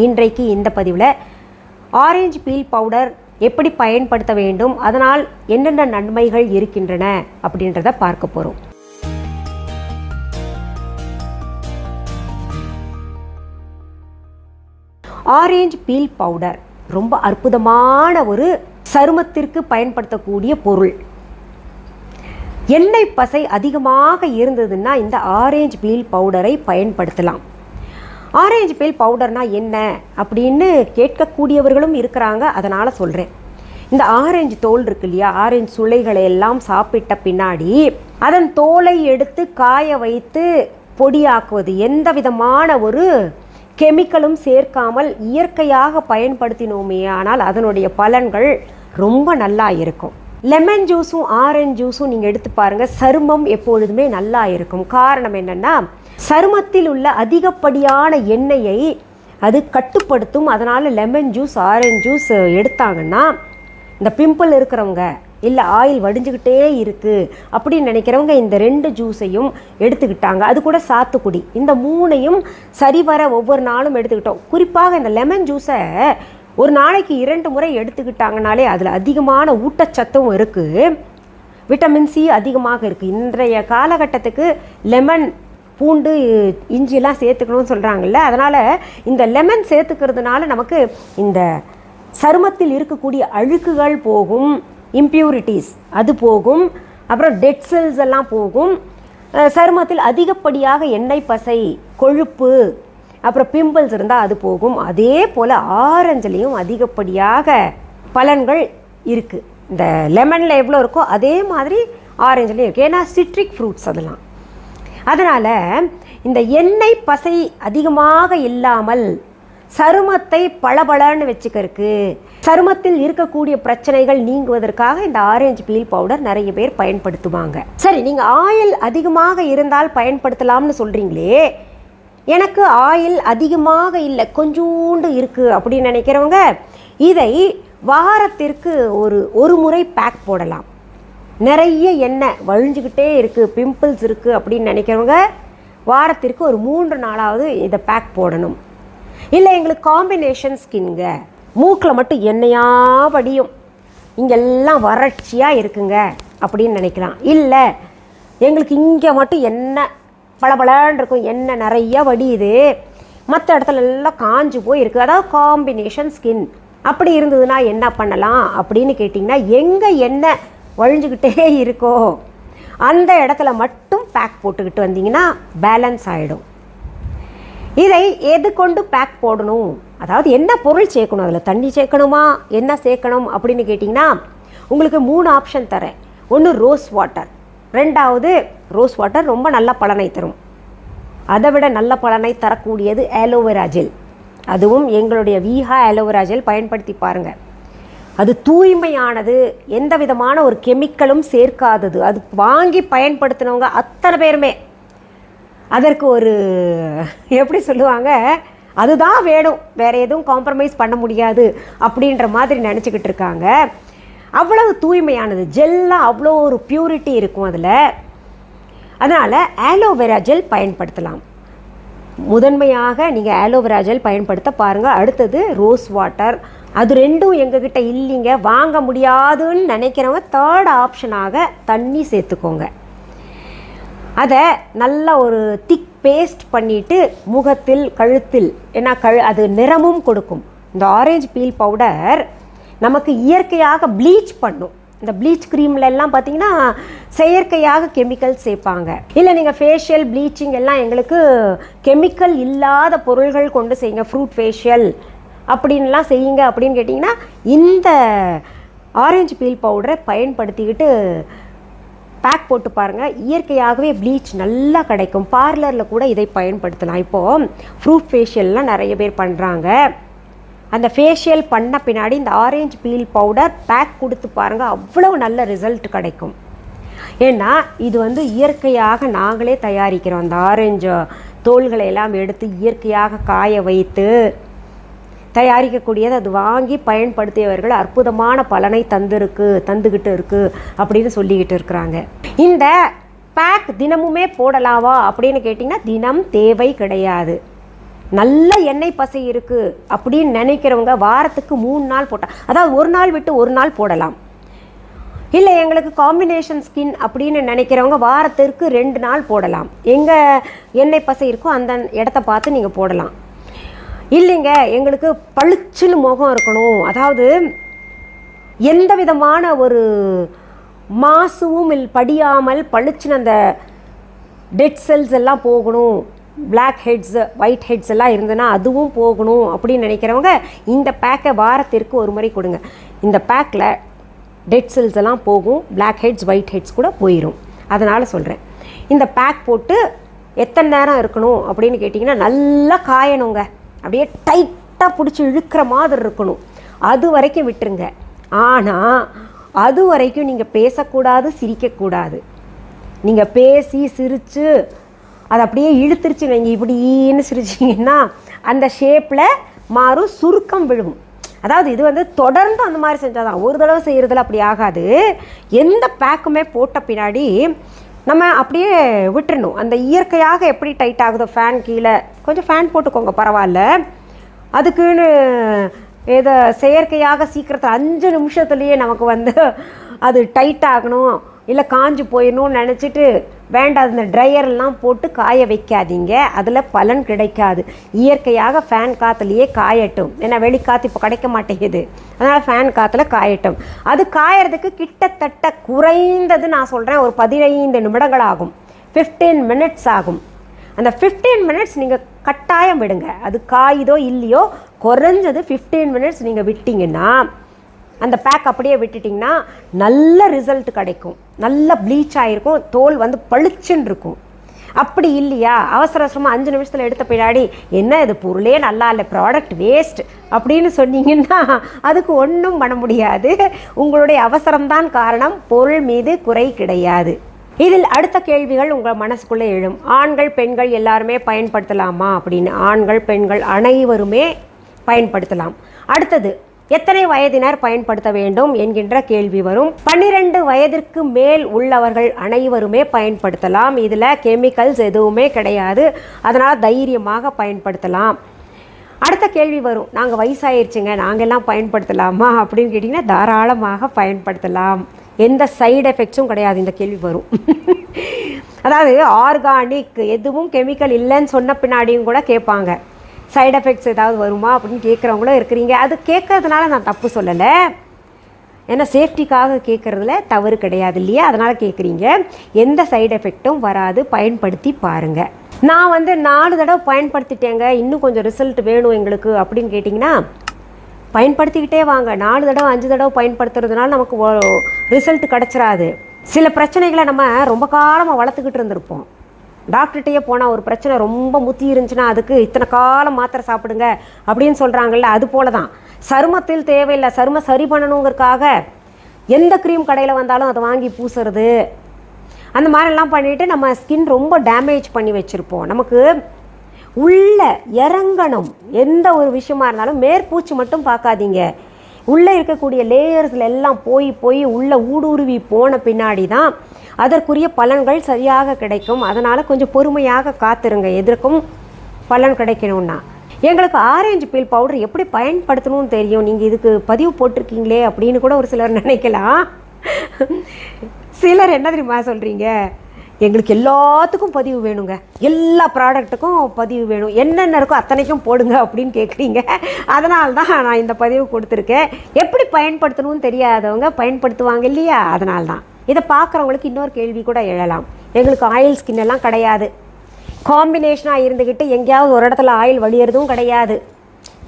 இன்றைக்கு இந்த பதிவில் ஆரஞ்சு பீல் பவுடர் எப்படி பயன்படுத்த வேண்டும், அதனால் என்னென்ன நன்மைகள் இருக்கின்றன அப்படின்றத பார்க்க போகிறோம். ஆரஞ்சு பீல் பவுடர் ரொம்ப அற்புதமான ஒரு சருமத்திற்கு பயன்படுத்தக்கூடிய பொருள். எண்ணெய் பசை அதிகமாக இருந்ததுன்னா இந்த ஆரஞ்சு பீல் பவுடரை பயன்படுத்தலாம். ஆரஞ்சு பீல் பவுடர்னா என்ன அப்படின்னு கேட்கக்கூடியவர்களும் இருக்கிறாங்க, அதனால் சொல்கிறேன். இந்த ஆரஞ்சு தோல் இருக்கு இல்லையா, ஆரஞ்சு சுளைகளை எல்லாம் சாப்பிட்ட பின்னாடி அதன் தோலை எடுத்து காய வைத்து பொடியாக்குவது, எந்த விதமான ஒரு கெமிக்கலும் சேர்க்காமல் இயற்கையாக பயன்படுத்தினோமே ஆனால் அதனுடைய பலன்கள் ரொம்ப நல்லா இருக்கும். லெமன் ஜூஸும் ஆரஞ்சு ஜூஸும் நீங்கள் எடுத்து பாருங்கள், சருமம் எப்பொழுதுமே நல்லா இருக்கும். காரணம் என்னென்னா, சருமத்தில் உள்ள அதிகப்படியான எண்ணெயை அது கட்டுப்படுத்தும். அதனால் லெமன் ஜூஸ் ஆரஞ்சு ஜூஸ் எடுத்தாங்கன்னா இந்த பிம்பிள் இருக்கிறவங்க, இல்லை ஆயில் வடிஞ்சுக்கிட்டே இருக்குது அப்படின்னு நினைக்கிறவங்க இந்த 2 ஜூஸையும் எடுத்துக்கிட்டாங்க. அது கூட சாத்துக்குடி, இந்த 3ஐயும் சரிவர ஒவ்வொரு நாளும் எடுத்துக்கிட்டோம். குறிப்பாக இந்த லெமன் ஜூஸை ஒரு நாளைக்கு 2 முறை எடுத்துக்கிட்டாங்கனாலே அதில் அதிகமான ஊட்டச்சத்தும் இருக்குது, விட்டமின் சி அதிகமாக இருக்குது. இன்றைய காலகட்டத்துக்கு லெமன், பூண்டு, இஞ்சிலாம் சேர்த்துக்கணும்னு சொல்கிறாங்கல்ல, அதனால் இந்த லெமன் சேர்த்துக்கிறதுனால நமக்கு இந்த சருமத்தில் இருக்கக்கூடிய அழுக்குகள் போகும், இம்ப்யூரிட்டிஸ் அது போகும், அப்புறம் டெட் செல்ஸ் எல்லாம் போகும். சருமத்தில் அதிகப்படியாக எண்ணெய் பசை, கொழுப்பு, அப்புறம் பிம்பிள்ஸ் இருந்தால் அது போகும். அதே போல் ஆரஞ்சுலேயும் அதிகப்படியாக பலன்கள் இருக்குது. இந்த லெமனில் எவ்வளோ இருக்கோ அதே மாதிரி ஆரஞ்சுலேயும் இருக்குது. ஏன்னா சிட்ரிக் ஃப்ரூட்ஸ் அதெல்லாம். அதனால் இந்த எண்ணெய் பசை அதிகமாக இல்லாமல் சருமத்தை பளபளன்னு வச்சுக்கிறதுக்கு, சருமத்தில் இருக்கக்கூடிய பிரச்சனைகள் நீங்குவதற்காக இந்த ஆரஞ்சு பீல் பவுடர் நிறைய பேர் பயன்படுத்துவாங்க. சரி, நீங்கள் ஆயில் அதிகமாக இருந்தால் பயன்படுத்தலாம்னு சொல்கிறீங்களே, எனக்கு ஆயில் அதிகமாக இல்லை, கொஞ்சோண்டு இருக்குது அப்படின்னு நினைக்கிறவங்க இதை வாரத்திற்கு ஒரு முறை பேக் போடலாம். நிறைய எண்ணெய் வழிஞ்சுக்கிட்டே இருக்குது, பிம்பிள்ஸ் இருக்குது அப்படின்னு நினைக்கிறவங்க வாரத்திற்கு ஒரு 3 நாளாவது இதை பேக் போடணும். இல்லை எங்களுக்கு காம்பினேஷன் ஸ்கின்ங்க, மூக்கில் மட்டும் எண்ணெயாக வடியும், இங்கெல்லாம் வறட்சியாக இருக்குங்க அப்படின்னு நினைக்கலாம். இல்லை எங்களுக்கு இங்கே மட்டும் எண்ணெய் பளபளன்னு இருக்கும், எண்ணெய் நிறைய வடியுது, மற்ற இடத்துல எல்லாம் காஞ்சு போய் இருக்குது, அதாவது காம்பினேஷன் ஸ்கின். அப்படி இருந்ததுன்னா என்ன பண்ணலாம் அப்படின்னு கேட்டிங்கன்னா, எங்கே எண்ணெய் வழிஞ்சுக்கிட்டே இருக்கோ அந்த இடத்துல மட்டும் பேக் போட்டுக்கிட்டு வந்தீங்கன்னா பேலன்ஸ் ஆகிடும். இதை எது கொண்டு பேக் போடணும், அதாவது என்ன பொருள் சேர்க்கணும், அதில் தண்ணி சேர்க்கணுமா, என்ன சேர்க்கணும் அப்படின்னு கேட்டிங்கன்னா உங்களுக்கு 3 ஆப்ஷன் தரேன். ஒன்று ரோஸ் வாட்டர், 2வது ரோஸ் வாட்டர் ரொம்ப நல்ல பலனை தரும். அதை விட நல்ல பலனை தரக்கூடியது ஆலோவேரா ஜெல். அதுவும் எங்களுடைய வீஹா ஆலோவேரா ஜெல் பயன்படுத்தி பாருங்கள். அது தூய்மையானது, எந்த விதமான ஒரு கெமிக்கலும் சேர்க்காதது. அது வாங்கி பயன்படுத்தினவங்க அத்தனை பேருமே அதற்கு ஒரு எப்படி சொல்லுவாங்க, அதுதான் வேணும், வேறு எதுவும் காம்ப்ரமைஸ் பண்ண முடியாது அப்படின்ற மாதிரி நினச்சிக்கிட்டு இருக்காங்க. அவ்வளவு தூய்மையானது, ஜெல்லாம் அவ்வளோ ஒரு பியூரிட்டி இருக்கும் அதில். அதனால் ஆலோவேரா ஜெல் பயன்படுத்தலாம். முதன்மையாக நீங்கள் ஆலோவேரா ஜெல் பயன்படுத்த பாருங்கள். அடுத்தது ரோஸ் வாட்டர், அது 2ம் எங்ககிட்ட இல்லைங்க, வாங்க முடியாதுன்னு நினைக்கிறவங்க 3rd ஆப்ஷனாக தண்ணி சேர்த்துக்கோங்க. அதை நல்லா ஒரு திக் பேஸ்ட் பண்ணிவிட்டு முகத்தில், கழுத்தில், ஏன்னா அது நிறமும் கொடுக்கும். இந்த ஆரஞ்சு பீல் பவுடர் நமக்கு இயற்கையாக ப்ளீச் பண்ணும். இந்த ப்ளீச் க்ரீம்லெல்லாம் பார்த்தீங்கன்னா செயற்கையாக கெமிக்கல் சேர்ப்பாங்க. இல்லை நீங்கள் ஃபேஷியல் ப்ளீச்சிங் எல்லாம் எங்களுக்கு கெமிக்கல் இல்லாத பொருள்கள் கொண்டு செய்யுங்க, ஃப்ரூட் ஃபேஷியல் அப்படின்லாம் செய்யுங்க அப்படின்னு கேட்டிங்கன்னா இந்த ஆரஞ்சு பீல் பவுடரை பயன்படுத்திக்கிட்டு பேக் போட்டு பாருங்கள். இயற்கையாகவே ப்ளீச் நல்லா கிடைக்கும். பார்லரில் கூட இதை பயன்படுத்தலாம். இப்போது ஃப்ரூட் ஃபேஷியல்லாம் நிறைய பேர் பண்ணுறாங்க. அந்த ஃபேஷியல் பண்ண பின்னாடி இந்த ஆரஞ்சு பீல் பவுடர் பேக் கொடுத்து பாருங்கள், அவ்வளோ நல்ல ரிசல்ட் கிடைக்கும். ஏன்னா இது இயற்கையாக நாங்களே தயாரிக்கிறோம். அந்த ஆரஞ்சு தோல்களை எல்லாம் எடுத்து இயற்கையாக காய வைத்து தயாரிக்கக்கூடியது. அது வாங்கி பயன்படுத்தியவர்கள் அற்புதமான பலனை தந்துக்கிட்டு இருக்குது அப்படின்னு சொல்லிக்கிட்டு இருக்கிறாங்க. இந்த பேக் தினமுமே போடலாவா அப்படின்னு கேட்டிங்கன்னா தினம் தேவை கிடையாது. நல்ல எண்ணெய் பசை இருக்குது அப்படின்னு நினைக்கிறவங்க வாரத்துக்கு 3 நாள் போட்டால், அதாவது ஒரு நாள் விட்டு ஒரு நாள் போடலாம். இல்லை எங்களுக்கு காம்பினேஷன் ஸ்கின் அப்படின்னு நினைக்கிறவங்க வாரத்திற்கு 2 நாள் போடலாம். எங்கே எண்ணெய் பசை இருக்கோ அந்த இடத்த பார்த்து நீங்கள் போடலாம். இல்லைங்க எங்களுக்கு பளிச்சுன்னு முகம் இருக்கணும், அதாவது எந்த விதமான ஒரு மாசுவும் படியாமல் பளிச்சுன்னு அந்த டெட் செல்ஸ் எல்லாம் போகணும், பிளாக் ஹெட்ஸ் ஒயிட் ஹெட்ஸ் எல்லாம் இருந்ததுன்னா அதுவும் போகணும் அப்படின்னு நினைக்கிறவங்க இந்த பேக்கை வாரத்திற்கு ஒரு முறை கொடுங்க. இந்த பேக்கில் டெட் செல்ஸ் எல்லாம் போகும், பிளாக் ஹெட்ஸ் ஒயிட் ஹெட்ஸ் கூட போயிடும். அதனால் சொல்கிறேன், இந்த பேக் போட்டு எத்தனை நேரம் இருக்கணும் அப்படின்னு கேட்டிங்கன்னா, நல்லா காயணுங்க, அப்படியே டைட்டாக பிடிச்சி இழுக்கிற மாதிரி இருக்கணும், அது வரைக்கும் விட்டுருங்க. ஆனால் அது வரைக்கும் நீங்கள் பேசக்கூடாது, சிரிக்கக்கூடாது. நீங்கள் பேசி சிரித்து அதை அப்படியே இழுத்துருச்சு நீங்கள் இப்படின்னு சிரிச்சிங்கன்னா அந்த ஷேப்பில் மாறும், சுருக்கம் விழுகும். அதாவது இது வந்து தொடர்ந்து அந்த மாதிரி செஞ்சால் தான், ஒரு தடவை செய்கிறதுல அப்படி ஆகாது. எந்த பேக்குமே போட்ட பின்னாடி நம்ம அப்படியே விட்டுறணும். அந்த இயற்கையாக எப்படி டைட் ஆகுதோ, ஃபேன் கீழே கொஞ்சம் ஃபேன் போட்டுக்கோங்க பரவாயில்ல, அதுக்குன்னு ஏதோ செயற்கையாக சீக்கிரத்தில் 5 நிமிஷத்துலேயே நமக்கு வந்து அது டைட் ஆகணும் இல்லை காஞ்சி போயிடணும்னு நினச்சிட்டு வேண்டாம், அந்த ட்ரையர்லாம் போட்டு காய வைக்காதீங்க, அதில் பலன் கிடைக்காது. இயற்கையாக ஃபேன் காற்றுலையே காயட்டும். ஏன்னா வெளிக்காற்று இப்போ கிடைக்க மாட்டேங்குது, அதனால் ஃபேன் காற்றுல காயட்டும். அது காயறதுக்கு கிட்டத்தட்ட குறைந்தது நான் சொல்கிறேன் ஒரு 15 நிமிடங்கள் ஆகும், 15 மினிட்ஸ் ஆகும். அந்த 15 மினிட்ஸ் நீங்கள் கட்டாயம் விடுங்க. அது காயுதோ இல்லையோ குறைஞ்சது 15 மினிட்ஸ் நீங்கள் விட்டிங்கன்னா, அந்த பேக் அப்படியே விட்டுட்டிங்கன்னா நல்ல ரிசல்ட் கிடைக்கும், நல்ல ப்ளீச் ஆகிருக்கும், தோல் வந்து பளிச்சுன்னு இருக்கும். அப்படி இல்லையா அவசர அவசரமாக 5 நிமிஷத்தில் எடுத்த பின்னாடி என்ன இது பொருளே நல்லா இல்லை, ப்ராடக்ட் வேஸ்ட் அப்படின்னு சொன்னீங்கன்னா அதுக்கு ஒன்றும் பண்ண முடியாது. உங்களுடைய அவசரம்தான் காரணம், பொருள் மீது குறை கிடையாது. இதில் அடுத்த கேள்விகள் உங்கள் மனசுக்குள்ளே எழும். ஆண்கள் பெண்கள் எல்லாருமே பயன்படுத்தலாமா அப்படின்னு. ஆண்கள் பெண்கள் அனைவருமே பயன்படுத்தலாம். அடுத்தது, எத்தனை வயதினர் பயன்படுத்த வேண்டும் என்கின்ற கேள்வி வரும். 12 வயதிற்கு மேல் உள்ளவர்கள் அனைவருமே பயன்படுத்தலாம். இதில் கெமிக்கல்ஸ் எதுவுமே கிடையாது, அதனால் தைரியமாக பயன்படுத்தலாம். அடுத்த கேள்வி வரும், நாங்கள் வயசாயிருச்சுங்க நாங்கள்லாம் பயன்படுத்தலாமா அப்படின்னு கேட்டிங்கன்னா தாராளமாக பயன்படுத்தலாம், எந்த சைடு எஃபெக்ட்ஸும் கிடையாது. இந்த கேள்வி வரும். அதாவது ஆர்கானிக் எதுவும் கெமிக்கல் இல்லைன்னு சொன்ன பின்னாடியும் கூட கேட்பாங்க, சைடு எஃபெக்ட்ஸ் ஏதாவது வருமா அப்படின்னு கேட்குறவங்களும் இருக்கிறீங்க. அது கேட்கறதுனால நான் தப்பு சொல்லலை, ஏன்னா சேஃப்டிக்காக கேட்குறதுல தவறு கிடையாது இல்லையா, அதனால் கேட்குறீங்க. எந்த சைடு எஃபெக்டும் வராது, பயன்படுத்தி பாருங்கள். நான் வந்து 4 தடவை பயன்படுத்திட்டேங்க, இன்னும் கொஞ்சம் ரிசல்ட் வேணும் எங்களுக்கு அப்படின்னு கேட்டிங்கன்னா பயன்படுத்திக்கிட்டே வாங்க. 4 தடவை 5 தடவை பயன்படுத்துறதுனால நமக்கு ரிசல்ட் கிடச்சிராது. சில பிரச்சனைகளை நம்ம ரொம்ப காலமாக வளர்த்துக்கிட்டு இருந்திருப்போம். டாக்டர்கிட்டயே போனால் ஒரு பிரச்சனை ரொம்ப முத்தி இருந்துச்சுன்னா அதுக்கு இத்தனை காலம் மாத்திரை சாப்பிடுங்க அப்படின்னு சொல்கிறாங்கல்ல, அது போல தான் சருமத்தில் தேவையில்லை, சருமம் சரி பண்ணணுங்கிறதுக்காக எந்த க்ரீம் கடையில் வந்தாலும் அதை வாங்கி பூசுறது, அந்த மாதிரிலாம் பண்ணிவிட்டு நம்ம ஸ்கின் ரொம்ப டேமேஜ் பண்ணி வச்சுருப்போம். நமக்கு உள்ள இறங்கணும், எந்த ஒரு விஷயமா இருந்தாலும் மேற்பூச்சி மட்டும் பார்க்காதீங்க, உள்ளே இருக்கக்கூடிய லேயர்ஸில் எல்லாம் போய் உள்ளே ஊடுருவி போன பின்னாடி தான் அதற்குரிய பலன்கள் சரியாக கிடைக்கும். அதனால் கொஞ்சம் பொறுமையாக காத்துருங்க, எதற்கும் பலன் கிடைக்கணும்னா. எங்களுக்கு ஆரஞ்சு பீல் பவுடர் எப்படி பயன்படுத்தணும்னு தெரியும், நீங்கள் இதுக்கு பதிவு போட்டிருக்கீங்களே அப்படின்னு கூட ஒரு சிலர் நினைக்கலாம். சிலர் என்ன தெரியுமா சொல்கிறீங்க, எங்களுக்கு எல்லாத்துக்கும் பதிவு வேணுங்க, எல்லா ப்ராடக்ட்டுக்கும் பதிவு வேணும், என்னென்ன இருக்கோ அத்தனைக்கும் போடுங்க அப்படின்னு கேட்குறீங்க. அதனால தான் நான் இந்த பதிவு கொடுத்துருக்கேன். எப்படி பயன்படுத்தணும்னு தெரியாதவங்க பயன்படுத்துவாங்க இல்லையா, அதனால தான். இதை பார்க்குறவங்களுக்கு இன்னொரு கேள்வி கூட எழலாம், எங்களுக்கு ஆயில் ஸ்கின் எல்லாம் கிடையாது, காம்பினேஷனாக இருந்துக்கிட்டு எங்கேயாவது ஒரு இடத்துல ஆயில் வழியறதும் கிடையாது,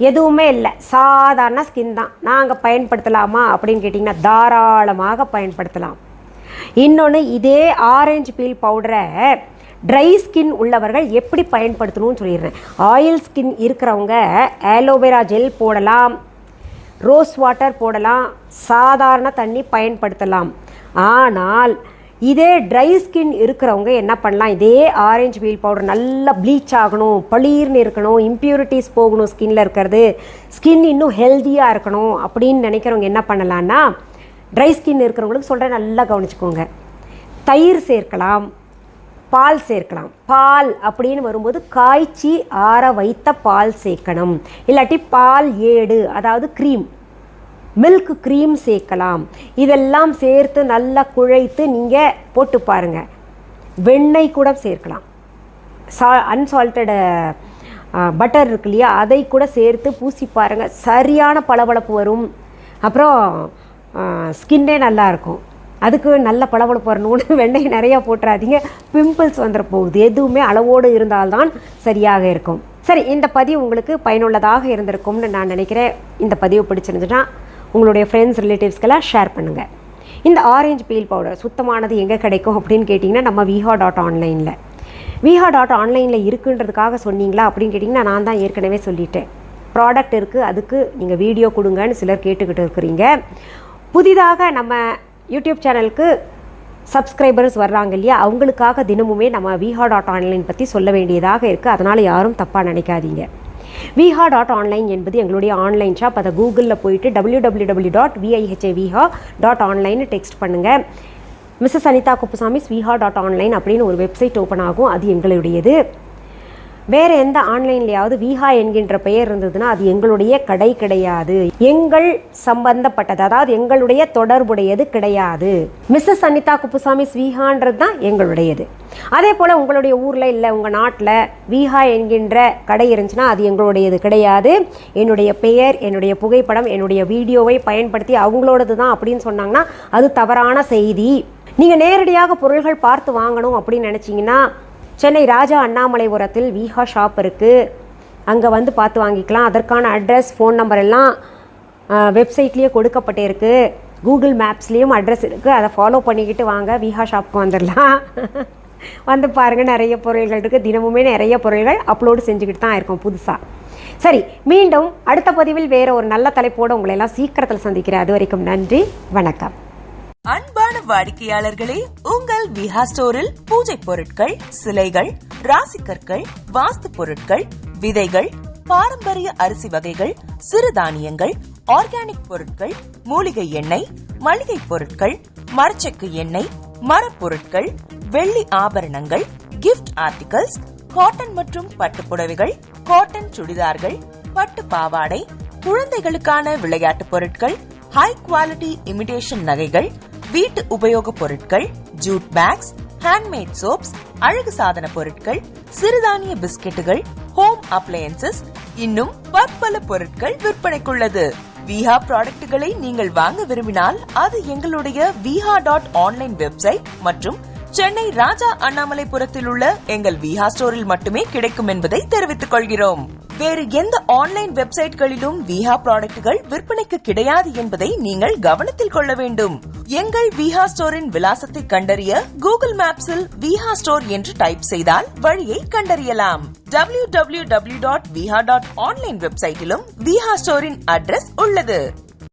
எதுவுமே இல்லை, சாதாரண ஸ்கின் தான், நாங்கள் பயன்படுத்தலாமா அப்படின்னு கேட்டிங்கன்னா தாராளமாக பயன்படுத்தலாம். இன்னொன்று, இதே ஆரஞ்சு பீல் பவுடரை ட்ரை ஸ்கின் உள்ளவர்கள் எப்படி பயன்படுத்தணும்னு சொல்லிடுறேன். ஆயில் ஸ்கின் இருக்கிறவங்க ஆலோவேரா ஜெல் போடலாம், ரோஸ் வாட்டர் போடலாம், சாதாரண தண்ணி பயன்படுத்தலாம். ஆனால் இதே ட்ரை ஸ்கின் இருக்கிறவங்க என்ன பண்ணலாம், இதே ஆரஞ்சு பீல் பவுடர் நல்லா ப்ளீச் ஆகணும், பளீர்னு இருக்கணும், இம்ப்யூரிட்டிஸ் போகணும் ஸ்கின்னில் இருக்கிறது, ஸ்கின் இன்னும் ஹெல்த்தியாக இருக்கணும் அப்படின்னு நினைக்கிறவங்க என்ன பண்ணலான்னா, ட்ரை ஸ்கின் இருக்கிறவங்களுக்கு சொல்கிறேன், நல்லா கவனிச்சுக்கோங்க, தயிர் சேர்க்கலாம், பால் சேர்க்கலாம். பால் அப்படின்னு வரும்போது காய்ச்சி ஆற வைத்த பால் சேர்க்கணும். இல்லாட்டி பால் ஏடு, அதாவது க்ரீம், மில்க் க்ரீம் சேர்க்கலாம். இதெல்லாம் சேர்த்து நல்லா குழைத்து நீங்கள் போட்டு பாருங்கள். வெண்ணெய் கூட சேர்க்கலாம். அன்சால்ட்டடு பட்டர் இருக்கு இல்லையா, அதை கூட சேர்த்து பூசி பாருங்கள். சரியான பளபளப்பு வரும். அப்புறம் ஸ்கின்னே நல்லாயிருக்கும். அதுக்கு நல்ல பளபளப்பு வரணும்னு வெண்ணெய் நிறையா போட்டுறாதீங்க, பிம்பிள்ஸ் வந்துட போகுது. எதுவுமே அளவோடு இருந்தால்தான் சரியாக இருக்கும். சரி, இந்த பதிவு உங்களுக்கு பயனுள்ளதாக இருந்திருக்கும்னு நான் நினைக்கிறேன். இந்த பதிவு பிடிச்சிருந்துச்சுன்னா உங்களுடைய ஃப்ரெண்ட்ஸ் ரிலேட்டிவ்ஸ்க்கெல்லாம் ஷேர் பண்ணுங்கள். இந்த ஆரஞ்சு பீல் பவுடர் சுத்தமானது எங்கே கிடைக்கும் அப்படின்னு கேட்டிங்கன்னா நம்ம viha.online. viha.online இருக்குன்றதுக்காக சொன்னீங்களா அப்படின்னு கேட்டிங்கன்னா நான் தான் ஏற்கனவே சொல்லிட்டேன். ப்ராடக்ட் இருக்குது, அதுக்கு நீங்கள் வீடியோ கொடுங்கன்னு சிலர் கேட்டுக்கிட்டு இருக்கிறீங்க. புதிதாக நம்ம யூடியூப் சேனலுக்கு சப்ஸ்கிரைபர்ஸ் வர்றாங்க இல்லையா, அவங்களுக்காக தினமுமே நம்ம viha.online பற்றி சொல்ல வேண்டியதாக இருக்குது. அதனால் யாரும் தப்பாக நினைக்காதீங்க. viha.online என்பது எங்களுடைய ஆன்லைன் ஷாப். அதை கூகுளில் போயிட்டு www.viha.online டெக்ஸ்ட் பண்ணுங்கள். மிஸ்ஸஸ் அனிதா குப்புசாமி viha.online அப்படின்னு ஒரு வெப்சைட் ஓப்பன் ஆகும். அது எங்களுடையது. வேறு எந்த ஆன்லைன்லையாவது விஹா என்கின்ற பெயர் இருந்ததுன்னா அது எங்களுடைய கடை கிடையாது. எங்கள் சம்பந்தப்பட்டது, அதாவது எங்களுடைய தொடர்புடையது கிடையாது. மிஸ்ஸஸ் அனிதா குப்புசாமி விஹான்றது தான் எங்களுடையது. அதே போல் உங்களுடைய ஊரில் இல்லை உங்கள் நாட்டில் விஹா என்கின்ற கடை இருந்துச்சுன்னா அது எங்களுடையது கிடையாது. என்னுடைய பெயர், என்னுடைய புகைப்படம், என்னுடைய வீடியோவை பயன்படுத்தி அவங்களோடது தான் அப்படின்னு சொன்னாங்கன்னா அது தவறான செய்தி. நீங்கள் நேரடியாக பொருள்கள் பார்த்து வாங்கணும் அப்படின்னு நினச்சிங்கன்னா சென்னை ராஜா அண்ணாமலைபுரத்தில் விஹா ஷாப் இருக்குது. அங்கே வந்து பார்த்து வாங்கிக்கலாம். அதற்கான அட்ரஸ், ஃபோன் நம்பர் எல்லாம் வெப்சைட்லேயே கொடுக்கப்பட்டே இருக்குது. கூகுள் மேப்ஸ்லேயும் அட்ரஸ் இருக்குது. அதை ஃபாலோ பண்ணிக்கிட்டு வாங்க, விஹா ஷாப்புக்கு வந்துடலாம். வந்து பாருங்கள், நிறைய பொருள்கள் இருக்குது. தினமுமே நிறைய பொருள்கள் அப்லோடு செஞ்சுக்கிட்டு தான் இருக்கோம் புதுசாக. சரி, மீண்டும் அடுத்த பதிவில் வேறு ஒரு நல்ல தலைப்போடு உங்களை எல்லாம் சீக்கிரத்தில் சந்திக்கிறேன். அது வரைக்கும் நன்றி, வணக்கம். அன்பான வாடிக்கையாளர்களே, உங்கள் விஹா ஸ்டோரில் பூஜை பொருட்கள், சிலைகள், ராசிக்கற்கள், வாஸ்து பொருட்கள், விதைகள், பாரம்பரிய அரிசி வகைகள், சிறுதானியங்கள், ஆர்கானிக் பொருட்கள், மூலிகை எண்ணெய், மளிகை பொருட்கள், மரச்செக்கு எண்ணெய், மரப்பொருட்கள், வெள்ளி ஆபரணங்கள், கிஃப்ட் ஆர்டிகல்ஸ், காட்டன் மற்றும் பட்டு புடவைகள், காட்டன் சுடிதார்கள், பட்டு பாவாடை, குழந்தைகளுக்கான விளையாட்டு பொருட்கள், ஹை குவாலிட்டி இமிடேஷன் நகைகள், வீட்டு உபயோக பொருட்கள், ஜூட் பேக்ஸ், ஹேண்ட்மேட் சோப்ஸ், அழகு சாதன பொருட்கள், சிறுதானிய பிஸ்கெட்டுகள், ஹோம் அப்ளையன்சஸ், இன்னும் பற்பல பொருட்கள் விற்பனைக்குள்ளது. விஹா ப்ராடக்ட்களை நீங்கள் வாங்க விரும்பினால் அது எங்களுடைய viha.online வெப்சைட் மற்றும் சென்னை ராஜா அண்ணாமலைபுரத்தில் உள்ள எங்கள் விஹா ஸ்டோரில் மட்டுமே கிடைக்கும் என்பதை தெரிவித்துக் கொள்கிறோம். வேறு எந்த ஆன்லைன் வெப்சைட்களிலும் விஹா ப்ராடக்ட்கள் விற்பனைக்கு கிடையாது என்பதை நீங்கள் கவனத்தில் கொள்ள வேண்டும். எங்கள் விஹா ஸ்டோரின் விலாசத்தை கண்டறிய கூகுள் மேப்ஸில் விஹா ஸ்டோர் என்று டைப் செய்தால் வழியை கண்டறியலாம். www.viha.online வெப்சைட்டிலும் விஹா ஸ்டோரின் அட்ரஸ் உள்ளது.